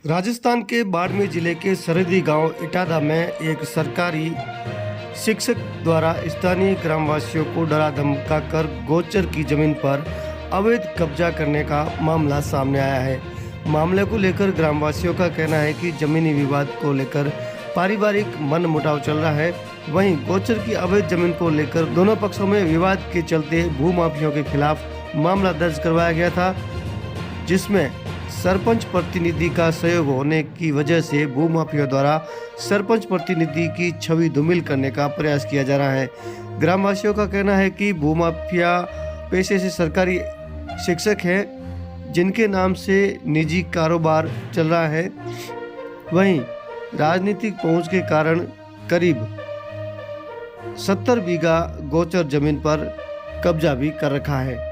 राजस्थान के बाड़मेर जिले के सरहदी गांव इटादा में एक सरकारी शिक्षक द्वारा स्थानीय ग्रामवासियों को डरा धमका कर गोचर की जमीन पर अवैध कब्जा करने का मामला सामने आया है। मामले को लेकर ग्रामवासियों का कहना है कि जमीनी विवाद को लेकर पारिवारिक मनमुटाव चल रहा है। वहीं गोचर की अवैध जमीन को लेकर दोनों पक्षों में विवाद के चलते भूमाफियों के खिलाफ मामला दर्ज करवाया गया था, जिसमें सरपंच प्रतिनिधि का सहयोग होने की वजह से भूमाफिया द्वारा सरपंच प्रतिनिधि की छवि धूमिल करने का प्रयास किया जा रहा है। ग्रामवासियों का कहना है कि भूमाफिया पेशे से सरकारी शिक्षक हैं, जिनके नाम से निजी कारोबार चल रहा है। वहीं राजनीतिक पहुंच के कारण करीब 70 बीघा गोचर जमीन पर कब्जा भी कर रखा है।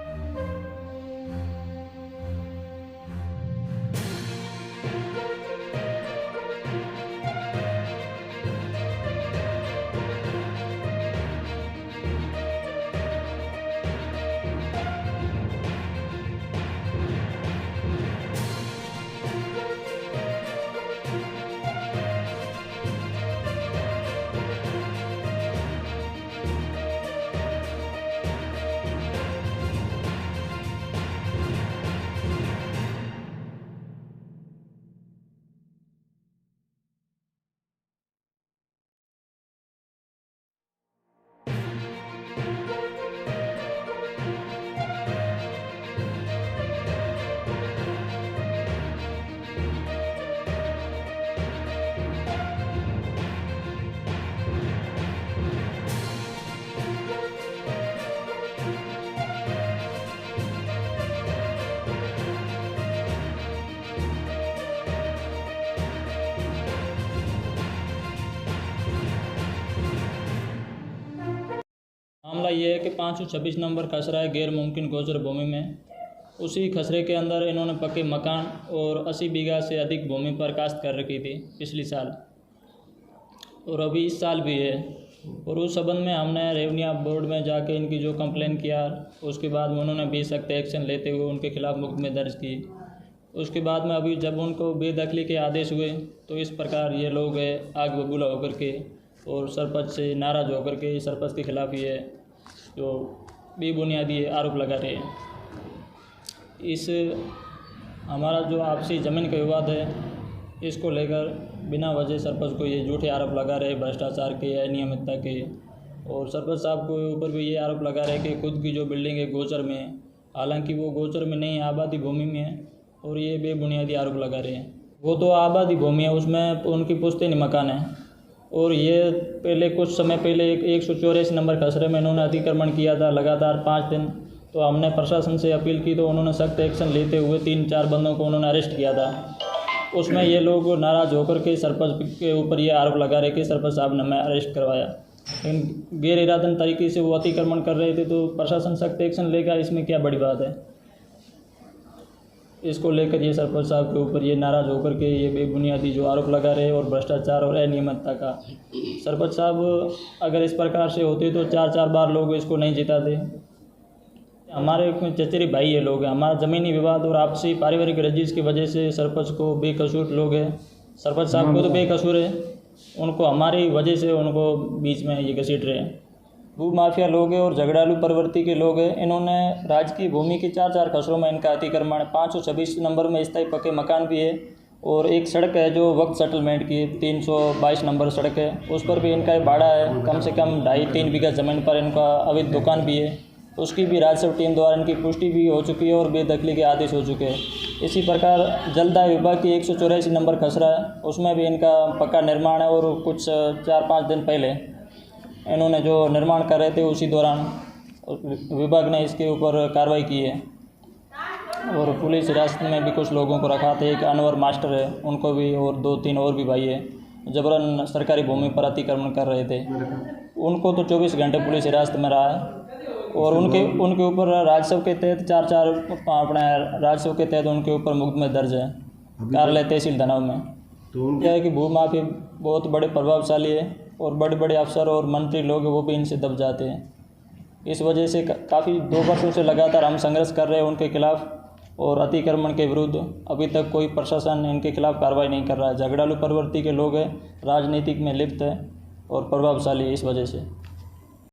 मामला ये है कि 526 नंबर खसरा है गैर मुमकिन गोचर भूमि में। उसी खसरे के अंदर इन्होंने पक्के मकान और 80 बीघा से अधिक भूमि पर काश्त कर रखी थी पिछली साल, और अभी इस साल भी है। और उस संबंध में हमने रेवन्यू बोर्ड में जाके इनकी जो कंप्लेन किया, उसके बाद में उन्होंने बेसख्त एक्शन लेते हुए उनके खिलाफ मुकदमे दर्ज किए। उसके बाद में अभी जब उनको बेदखली के आदेश हुए तो इस प्रकार ये लोग आग बबूला होकर के और सरपंच से नाराज़ होकर के सरपंच के खिलाफ ये जो बेबुनियादी आरोप लगा रहे हैं। इस हमारा जो आपसी ज़मीन का विवाद है, इसको लेकर बिना वजह सरपंच को ये झूठे आरोप लगा रहे हैं भ्रष्टाचार के, अनियमितता के। और सरपंच साहब को ऊपर भी ये आरोप लगा रहे हैं कि खुद की जो बिल्डिंग है गोचर में है, हालांकि वो गोचर में नहीं, आबादी भूमि में है, और ये बेबुनियादी आरोप लगा रहे हैं। वो तो आबादी भूमि है, उसमें उनकी पुश्तैनी मकान है। और ये पहले कुछ समय पहले 184 नंबर खसरे में इन्होंने अतिक्रमण किया था लगातार 5 दिन। तो हमने प्रशासन से अपील की तो उन्होंने सख्त एक्शन लेते हुए 3-4 बंदों को उन्होंने अरेस्ट किया था। उसमें ये लोग नाराज़ होकर के सरपंच के ऊपर ये आरोप लगा रहे कि सरपंच साहब ने हमें अरेस्ट करवाया, लेकिन गैर इरादतन तरीके से वो अतिक्रमण कर रहे थे। तो प्रशासन सख्त एक्शन लेगा, इसमें क्या बड़ी बात है। इसको लेकर ये सरपंच साहब के ऊपर ये नाराज़ होकर के ये बेबुनियादी जो आरोप लगा रहे हैं और भ्रष्टाचार और अनियमितता का। सरपंच साहब अगर इस प्रकार से होते तो 4-4 बार लोग इसको नहीं जिताते। हमारे चचेरे भाई ये लोग हैं। हमारा ज़मीनी विवाद और आपसी पारिवारिक रंजिश की वजह से सरपंच को बेकसूर लोग हैं, सरपंच साहब को तो बेकसूर है, उनको हमारी वजह से उनको बीच में ये घसीट रहे हैं। भूमाफिया लोग हैं और झगड़ालू प्रवृत्ति के लोग हैं। इन्होंने राजकीय भूमि के 4-4 खसरों में इनका अतिक्रमण, 526 नंबर में स्थायी पक्के मकान भी है, और एक सड़क है जो वक्त सेटलमेंट की 322 नंबर सड़क है, उस पर भी इनका भाड़ा है। कम से कम 2.5-3 बीघा ज़मीन पर इनका अवैध दुकान भी है, उसकी भी राजस्व टीम द्वारा इनकी पुष्टि भी हो चुकी है और बेदखली के आदेश हो चुके हैं। इसी प्रकार जलदाय विभाग की 184 नंबर खसरा है, उसमें भी इनका पक्का निर्माण है, और कुछ 4-5 दिन पहले इन्होंने जो निर्माण कर रहे थे उसी दौरान विभाग ने इसके ऊपर कार्रवाई की है। और पुलिस हिरासत में भी कुछ लोगों को रखा था। एक अनवर मास्टर है, उनको भी, और 2-3 और भी भाई है, जबरन सरकारी भूमि पर अतिक्रमण कर रहे थे। उनको तो 24 घंटे पुलिस हिरासत में रहा है, और उनके ऊपर राजस्व के तहत 4-4 अपने राजस्व के तहत उनके ऊपर मुकदमे दर्ज है कार्यालय तहसील धनाव में। तो क्या है कि भूमाफी बहुत बड़े प्रभावशाली है, और बड़े बड़े अफसर और मंत्री लोग वो भी इनसे दब जाते हैं। इस वजह से काफ़ी 2 वर्षों से लगातार हम संघर्ष कर रहे हैं उनके खिलाफ, और अतिक्रमण के विरुद्ध अभी तक कोई प्रशासन इनके खिलाफ कार्रवाई नहीं कर रहा है। झगड़ालू प्रवृत्ति के लोग हैं, राजनीतिक में लिप्त है और प्रभावशाली है इस वजह से।